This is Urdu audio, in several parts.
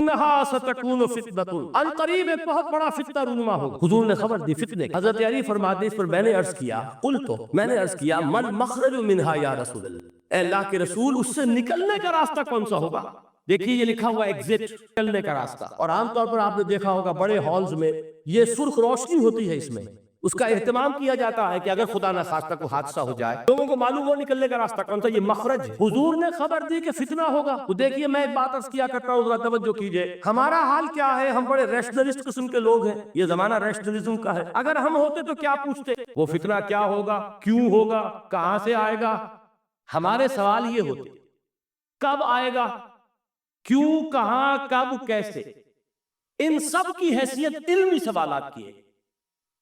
انہا ستکون فتنۃ، ان قریب ایک بہت بڑا فتنہ رونما ہوگا۔ حضور نے خبر دی فتنے کی۔ حضرت علی فرماتے اس پر میں نے عرض کیا، میں نے عرض کیا من مخرج منہا یا رسول اللہ، اے اللہ کے رسول اس سے نکلنے کا راستہ کون سا ہوگا؟ دیکھیے یہ لکھا ہوا ایگزٹ، نکلنے کا راستہ، اور عام طور پر آپ نے دیکھا ہوگا بڑے ہالز میں یہ سرخ روشنی ہوتی ہے، اس میں اس کا اہتمام کیا جاتا ہے کہ اگر خدا نہ خواستہ کو حادثہ ہو جائے لوگوں کو معلوم ہو نکلنے کا راستہ کون سا، یہ مخرج ہے۔ حضور نے خبر دی کہ فتنہ ہوگا۔ تو دیکھیے میں ایک بات عرض کیا کرتا ہوں، ذرا توجہ کیجئے، ہمارا حال کیا ہے؟ ہم بڑے ریشنلسٹ قسم کے لوگ ہیں، یہ زمانہ ریشنلزم کا ہے۔ اگر ہم ہوتے تو کیا پوچھتے؟ وہ فتنہ کیا ہوگا، کیوں ہوگا، کہاں سے آئے گا؟ ہمارے سوال یہ ہوتے، کب آئے گا، کیوں، کہاں، کب، کیسے؟ ان سب کی حیثیت علمی سوالات کی ہے۔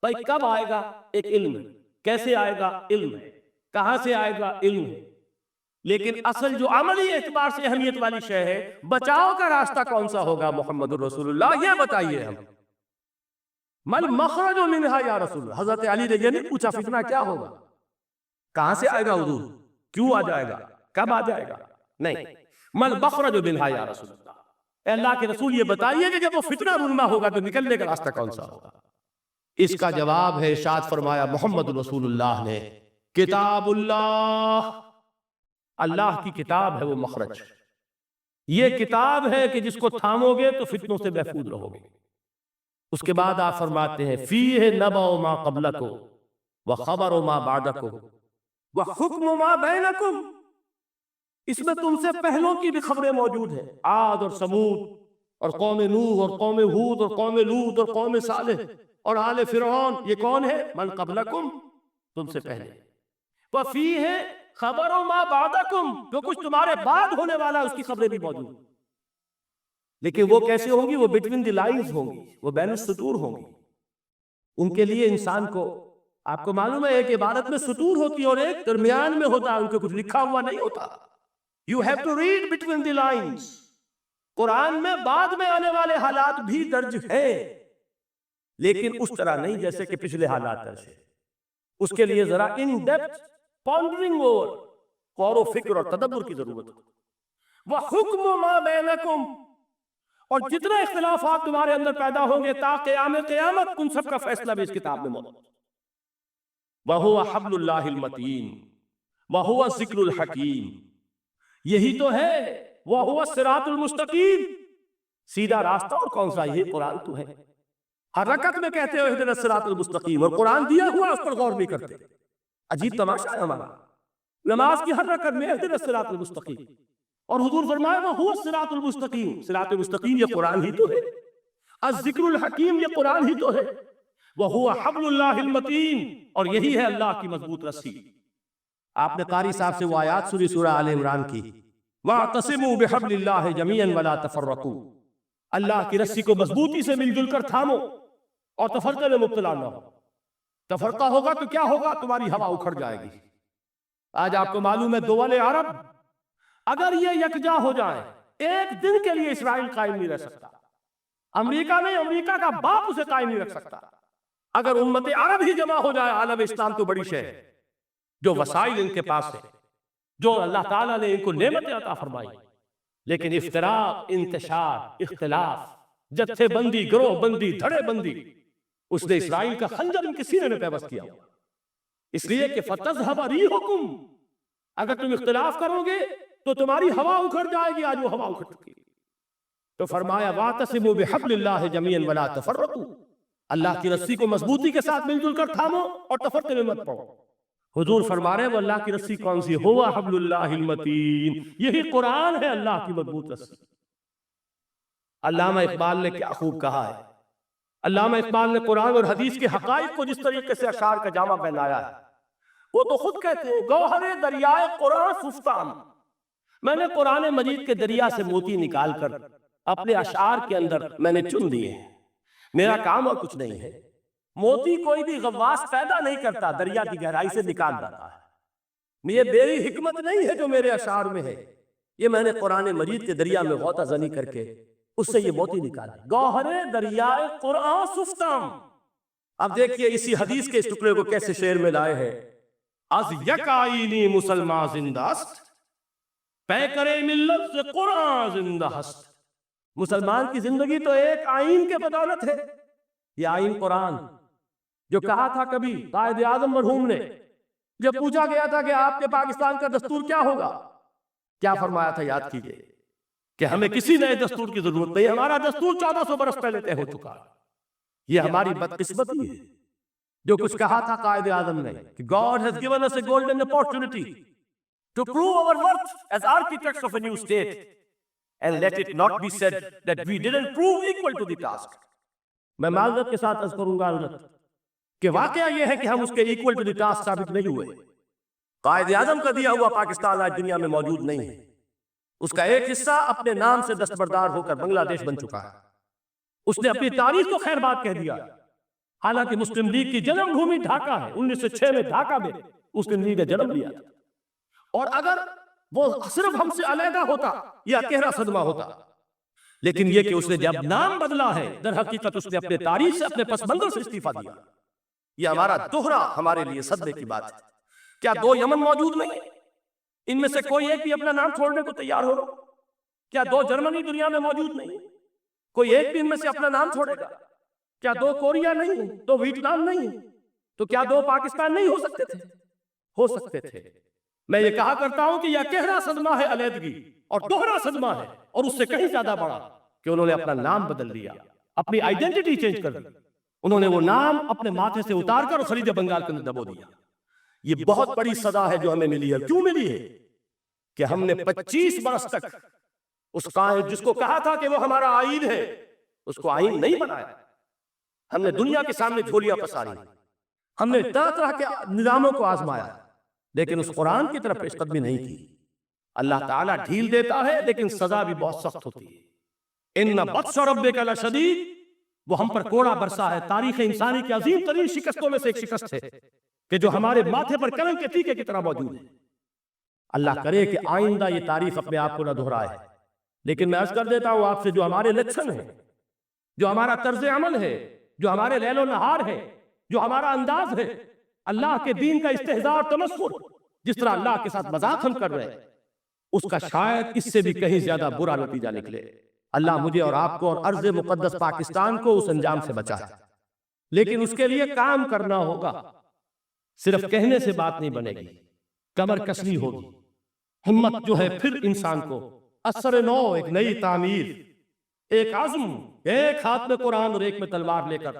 بھائی کب آئے گا ایک علم ہے، کیسے آئے گا علم ہے، کہاں سے آئے گا علم ہے، لیکن اصل جو عملی اعتبار سے اہمیت والی شے ہے، بچاؤ کا راستہ کون سا ہوگا محمد الرسول اللہ، یہ بتائیے ہم۔ مل مخرج منہا یا رسول اللہ، حضرت علی نے یہ نہیں پوچھا فتنہ کیا ہوگا، کہاں سے آئے گا حضور، کیوں آ جائے گا، کب آ جائے گا، نہیں، مل مخرج منہا یا رسول اللہ، اے اللہ کے رسول یہ بتائیے کہ جب وہ فتنہ رونما ہوگا تو نکلنے کا راستہ کون سا ہوگا؟ اس کا جواب ہے، ارشاد فرمایا محمد رسول اللہ نے، کتاب اللہ، اللہ کی کتاب ہے وہ مخرج، یہ کتاب ہے کہ جس کو تھامو گے تو فتنوں سے محفوظ رہو گے۔ اس کے بعد آپ فرماتے ہیں فیہ نبأ ما قبلکم وخبر ما بعدکم وحکم ما بینکم، اس میں تم سے پہلوں کی بھی خبریں موجود ہیں، عاد اور سمود اور قوم نوح اور قوم ہود اور قوم لوط اور قوم صالح اور آل فرعون، یہ کون ہے؟ من قبلکم، تم سے پہلے، وفیہ خبر ما بعدکم، جو کچھ تمہارے بعد ہونے والا ہے اس کی خبریں بھی موجود ہیں، لیکن وہ کیسے ہوں گی؟ وہ بٹوین دی لائنز ہوں گی، وہ بین السطور ہوں گی۔ ان کے لیے انسان کو، آپ کو معلوم ہے ایک عبارت میں سطور ہوتی ہے اور ایک درمیان میں ہوتا ہے، ان کے کچھ لکھا ہوا نہیں ہوتا۔ You have to read between the lines۔ قرآن میں بعد میں آنے والے حالات بھی درج ہیں، لیکن اس طرح نہیں جیسے کہ پچھلے حالات درج ہیں۔ اس کے لیے ذرا ان ڈیپتھ پونڈرنگ اوور، غور و فکر اور تدبر کی ضرورت ہے۔ وَحُکْمُ مَا بَيْنَكُمْ، اور جتنے اختلافات تمہارے اندر پیدا ہوں گے تا قیام قیامت، ان سب کا فیصلہ بھی اس کتاب میں موجود ہے۔ وَهُوَ حَبْلُ اللَّهِ الْمَتِينُ وَهُوَ الذِّكْرُ الْحَكِيمُ، یہی تو ہے وَهُوَ الصِّرَاطُ الْمُسْتَقِيمُ، سیدھا راستہ، اور کون سا؟ یہ قرآن تو ہے۔ ہر رکعت میں کہتے ہو اہدنا الصراط المستقیم، اور قرآن دیا ہوا اس پر غور نہیں کرتے۔ عجیب تماشا ہے ہمارا، نماز کی ہر رکعت میں اہدنا الصراط المستقیم، اور حضور فرمایا وہ الصراط المستقیم، صراط المستقیم یہ قرآن ہی تو ہے، الذکر الحکیم یہ قرآن ہی تو ہے، وہو حبل اللہ المتین، اور یہی ہے اللہ کی مضبوط رسی۔ آپ نے قاری صاحب سے وہ آیات سنی سورہ آل عمران کی، وَاعْتَصِمُوا بِحَبْلِ اللَّهِ جَمِيعًا وَلَا تَفَرَّقُوا، اللہ کی رسی کو مضبوطی سے مل جل کر تھامو اور تفرقے میں مبتلا نہ ہو۔ تفرقہ ہوگا تو کیا ہوگا؟ تمہاری ہوا اکھڑ جائے گی۔ آج آپ کو معلوم ہے دول عرب اگر یہ یکجا ہو جائیں، ایک دن کے لیے اسرائیل قائم نہیں رہ سکتا، امریکہ نہیں، امریکہ کا باپ اسے قائم نہیں رکھ سکتا۔ اگر امت عرب ہی جمع ہو جائے، عالم اسلام تو بڑی شے ہے، جو وسائل ان کے پاس ہے، جو اللہ تعالیٰ نے ان کو نعمت عطا فرمائی، لیکن افتراق، انتشار، اختلاف، جتھے بندی، گروہ بندی، دھڑے بندی، اس نے اسرائیل کا خنجر ان کے سینے میں پیوست کیا، اس لیے کہ فَتَذْهَبَ رِيحُكُمْ، اگر تم اختلاف کرو گے تو تمہاری ہوا اکھڑ جائے گی، آج وہ ہوا اکھڑ چکی۔ تو فرمایا وَاعْتَصِمُوا بِحَبْلِ اللَّهِ جَمِيعًا وَلَا تَفَرَّقُوا، اللہ کی رسی کو مضبوطی کے ساتھ مل جل کر تھامو اور تفرقے میں مت پڑو۔ حضور فرما رہے ہیں وہ اللہ کی رسی کون سی؟ ہوا حبل اللہ المتین، یہی قرآن ہے اللہ کی مضبوط رسی۔ علامہ اقبال نے کیا خوب کہا ہے، علامہ اقبال نے قرآن اور حدیث کے حقائق کو جس طریقے سے اشعار کا جامع پہنایا ہے، وہ تو خود کہتے ہیں گوہر دریائے قرآن سفتام، میں نے قرآن مجید کے دریا سے موتی نکال کر اپنے اشعار کے اندر میں نے چن دیے ہیں، میرا کام اور کچھ نہیں ہے۔ موتی کوئی بھی غواص پیدا نہیں کرتا، دریا کی گہرائی سے نکال لاتا ہے۔ یہ میری حکمت نہیں ہے جو میرے اشعار میں ہے، یہ میں نے قرآن مجید کے دریا میں غوطہ زنی کر کے اس سے یہ موتی نکالا۔ گوہر دریائے قرآن سفتام۔ اب دیکھیے اسی حدیث کے اس ٹکڑے کو کیسے شعر میں لائے ہیں، از یک آئینی مسلمان زندہ است، پے کرے ملت سے قرآن زندہ است۔ مسلمان کی زندگی تو ایک آئین کے بدولت ہے، یہ آئین قرآن، جو کہا تھا کبھی قائد اعظم مرحوم نے جب پوچھا گیا تھا کہ آپ کے پاکستان کا دستور کیا ہوگا، کیا فرمایا تھا یاد کیجئے کہ ہمیں کسی نئے دستور کی ضرورت نہیں، ہمارا دستور 1400 برس پہلے طے ہو چکا ہے۔ یہ ہماری بدقسمتی ہے جو کچھ کہا تھا قائد اعظم نے کہ God has given us a golden opportunity to prove our worth as architects of a new state, and let it not be said that we didn't prove equal to the task۔ میں معذرت کے ساتھ عرض کروں گا کہ واقعہ یہ ہے کہ ہم اس کے ایکول ٹو دی ٹاسک ثابت نہیں ہوئے۔ قائد اعظم کا دیا ہوا پاکستان آج دنیا میں موجود نہیں ہے، اس کا ایک حصہ اپنے نام سے دستبردار ہو کر بنگلہ دیش بن چکا ہے، اس نے اپنی تاریخ کو خیر بات کہہ دیا، حالانکہ مسلم لیگ کی جنم بھومی ڈھاکہ ہے، 1906 میں ڈھاکہ میں مسلم لیگ نے جنم لیا تھا، اور اگر وہ صرف ہم سے علیحدہ ہوتا یا گہرا صدمہ ہوتا، لیکن یہ کہ اس نے جب نام بدلا ہے در حقیقت اس نے اپنے تاریخ سے اپنے پس منظر سے استعفیٰ دیا۔ یہ ہمارا دوہرا ہمارے لیے صدمے کی بات ہے۔ کیا 2 یمن موجود نہیں؟ ان میں سے کوئی ایک بھی اپنا نام چھوڑنے کو تیار ہو؟ کیا 2 جرمنی دنیا میں موجود نہیں؟ کوئی ایک بھی ان میں سے اپنا نام چھوڑے گا؟ کیا 2 کوریا نہیں؟ 2 ویتنام نہیں؟ تو کیا 2 پاکستان نہیں ہو سکتے تھے؟ ہو سکتے تھے۔ میں یہ کہا کرتا ہوں کہ یہ گہرا صدمہ ہے علیحدگی، اور دوہرا صدمہ ہے، اور اس سے کہیں زیادہ بڑا کہ انہوں نے اپنا نام بدل دیا، اپنی آئیڈینٹی چینج کر دی، انہوں نے وہ نام اپنے ماتھے سے اتار کر اور خلیج بنگال کے اندر دبو دیا۔ یہ بہت بڑی سزا ہے جو ہمیں ملی ہے۔ کیوں ملی ہے؟ کہ ہم نے 25 برس تک اس قائد جس کو کہا تھا کہ وہ ہمارا آئین ہے، اس کو آئین نہیں بنایا۔ ہم نے دنیا کے سامنے جھولیاں پساری، ہم نے طرح طرح کے نظاموں کو آزمایا، لیکن اس قرآن کی طرف پیش قدمی نہیں کی۔ اللہ تعالیٰ ڈھیل دیتا ہے لیکن سزا بھی بہت سخت ہوتی ہے۔ ان بطش ربک لشدید، وہ ہم پر کوڑا برسا ہے۔ تاریخ انسانی کی عظیم ترین شکستوں میں سے ایک شکست ہے کہ جو ہمارے ماتھے پر کلنگ کے ٹیکے کی طرح موجود ہے۔ اللہ کرے کہ آئندہ یہ تاریخ اپنے آپ کو نہ دہرائے، لیکن میں عرض کر دیتا ہوں آپ سے، جو ہمارے الیکشن ہیں، جو ہمارا طرز عمل ہے، جو ہمارے لیل و نہار ہے، جو ہمارا انداز ہے، اللہ کے دین کا استہزاء اور تمسخر، جس طرح اللہ کے ساتھ مذاق ہم کر رہے ہیں، اس کا شاید اس سے بھی کہیں زیادہ برا نتیجہ نکلے۔ اللہ مجھے اور آپ کو اور ارض مقدس پاکستان کو اس انجام سے بچائے، لیکن اس کے لیے کام کرنا ہوگا۔ صرف کہنے سے بات نہیں بنے گی، کمر کسنی ہوگی، ہمت جو ہے پھر انسان کو اثر نو، ایک نئی تعمیر، ایک عزم، ایک ہاتھ میں قرآن اور ایک میں تلوار لے کر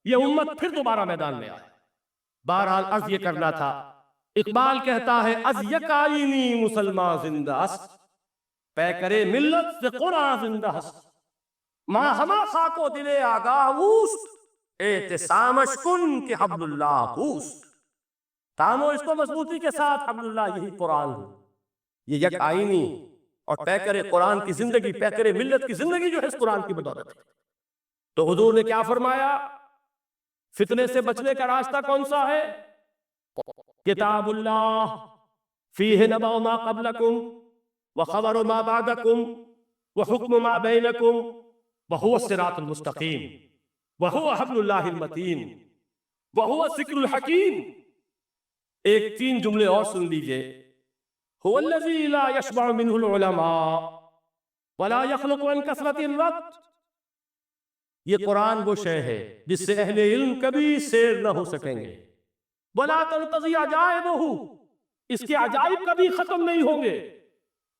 یہ امت پھر دوبارہ میدان میں آئے۔ بہرحال عرض یہ کرنا تھا، اقبال کہتا ہے از یک آئینی مسلمان زندہ است، پے کرے ملت سے قرآن زندہ است، ماں ہما خاک و دل آگاہ اوست، اعتصامش کن کہ حبل اللہ پوست۔ تامو اس کو مضبوطی کے ساتھ، حبل اللہ یہی قرآن ہے، یہ یک آئینی اور پے کرے قرآن کی زندگی، پے کرے ملت کی زندگی جو ہے اس قرآن کی بدولت ہے۔ تو حضور نے کیا فرمایا؟ فتنے سے بچنے کا راستہ کون سا ہے؟ کتاب اللہ فیہ نبأ ما قبلکم وخبر ما بعدکم وحکم ما بینکم وہو الصراط المستقیم وہو حبل اللہ المتین وہو الذکر الحکیم۔ ایک 3 جملے اور سن لیجئے۔ هو الذی لا یشبع منہ العلماء ولا یخلق عن کثرت الوقت۔ یہ قرآن وہ شے ہے جس سے اہل علم کبھی سیر نہ ہو سکیں گے۔ ولا تنقضی عجائبہ، اس کے عجائب کبھی ختم نہیں ہوں گے۔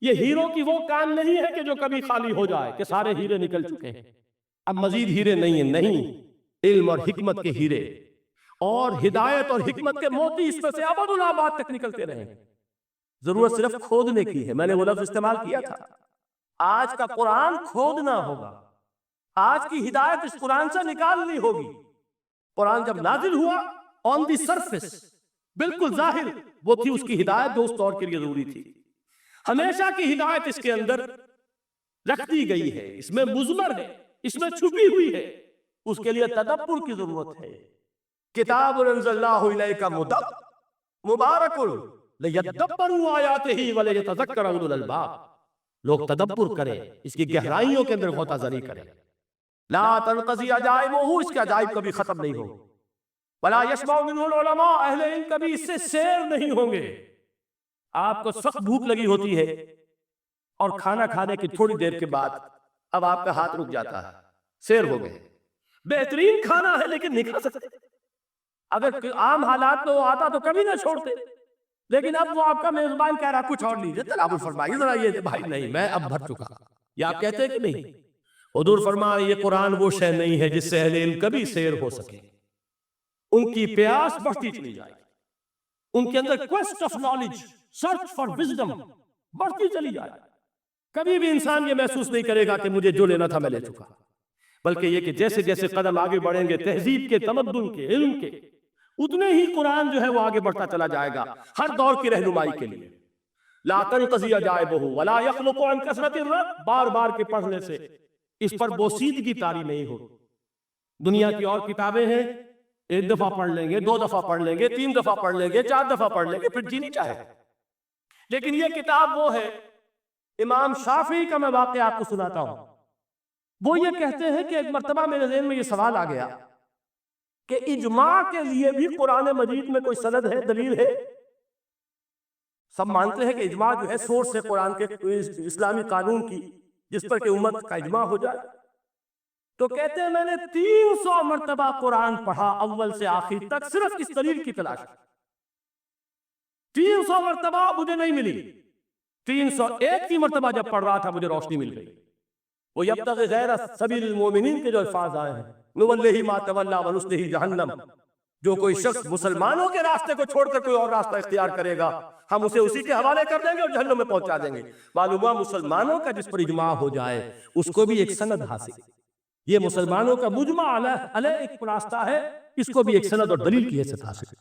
یہ ہیروں کی وہ کان نہیں ہے کہ جو کبھی خالی ہو جائے کہ سارے ہیرے نکل چکے ہیں، اب مزید ہیرے نہیں ہیں، نہیں، علم اور حکمت کے ہیرے اور ہدایت اور حکمت کے موتی اس میں سے ابد الآباد تک نکلتے رہیں۔ ضرورت صرف کھودنے کی ہے، میں نے وہ لفظ استعمال کیا تھا۔ آج کا قرآن کھودنا ہوگا، آج کی ہدایت اس قرآن سے نکالنی ہوگی۔ قرآن جب نازل ہوا آن دی سرفیس، بالکل ظاہر وہ تھی اس کی ہدایت جو اس دور کے لیے ضروری تھی۔ ہمیشہ کی ہدایت اس کے اندر رکھ دی گئی ہے، اس میں مضمر ہے، اس میں چھپی ہوئی ہے، اس کے لیے تدبر کی ضرورت ہے۔ کتاب انزلناہ الیک مبارک لیدبروا آیاتہ ولیتذکر اولو الالباب۔ لوگ تدبر کریں، اس کی گہرائیوں کے اندر غوطہ زنی کریں۔ لا تنقضی عجائبہ، اس کے عجائب کبھی ختم نہیں ہوں۔ ولا یشبع منہ العلماء، اہل علم کبھی اس سے سیر نہیں ہوں گے۔ آپ کو سخت بھوک لگی ہوتی ہے اور کھانا کھانے کی تھوڑی دیر کے بعد اب آپ کا ہاتھ رک جاتا ہے، سیر ہو گئے، بہترین کھانا ہے لیکن نہیں کھا سکتے۔ اگر عام حالات میں وہ آتا تو کبھی نہ چھوڑتے، لیکن اب وہ آپ کا میزبان کہہ رہا کچھ اور لیجیے، تناول فرمائیے ذرا یہ بھائی نہیں میں اب بھر چکا، یہ آپ کہتے ہیں کہ نہیں؟ حضور فرمایا یہ قرآن وہ شے نہیں ہے جس سے اہل علم کبھی سیر ہو سکے، ان کی پیاس بڑھتی چلی جائے، ان کے اندر quest of knowledge, search for wisdom بڑھتی چلی جائے، کبھی بھی انسان یہ محسوس نہیں کرے گا کہ مجھے جو لینا تھا میں لے چکا، بلکہ یہ کہ جیسے جیسے قدم آگے بڑھیں گے تہذیب کے، تمدن کے، علم کے، اتنے ہی قرآن جو ہے وہ آگے بڑھتا چلا جائے گا ہر دور کی رہنمائی کے لیے۔ لا تنقضی عجائبہ ولا یخلق عن کثرت الرد، بار بار کے پڑھنے سے اس پر بوسیدگی طاری نہیں ہو۔ دنیا کی اور کتابیں ہیں، ایک دفعہ پڑھ لیں گے، 2 دفعہ پڑھ لیں گے، 3 دفعہ پڑھ لیں گے، 4 دفعہ پڑھ لیں گے، پھر جی نہیں چاہے۔ لیکن یہ کتاب وہ ہے، امام شافعی کا میں واقعہ آپ کو سناتا ہوں۔ وہ یہ کہتے ہیں کہ ایک مرتبہ میرے ذہن میں یہ سوال آ گیا کہ اجماع کے لیے بھی قرآن مجید میں کوئی سند ہے، دلیل ہے؟ سب مانتے ہیں کہ اجماع جو ہے سورس ہے قرآن کے اسلامی قانون کی، جس پر کہ امت کا اجماع ہو جائے۔ تو کہتے ہیں میں نے 300 مرتبہ قرآن پڑھا اول سے آخر تک، صرف اس دلیل کی تلاش، 300 مرتبہ مجھے نہیں ملی، 301 کی مرتبہ جب پڑھ رہا تھا مجھے روشنی مل گئی۔ وہ یبتغی غیر سبیل المومنین کے جو الفاظ آئے ہیں، نولیہ ما تولی ونصلہ جہنم، جو کوئی شخص مسلمانوں کے راستے کو چھوڑ کر کوئی اور راستہ اختیار کرے گا ہم اسے اسی کے حوالے کر دیں گے اور جہنم میں پہنچا دیں گے۔ معلوم ہوا مسلمانوں کا جس پر اجماع ہو جائے اس کو بھی ایک سند حاصل، یہ مسلمانوں کا مجمع علیہ ایک راستہ ہے، اس کو بھی ایک سند اور دلیل کی حیثیت حاصل۔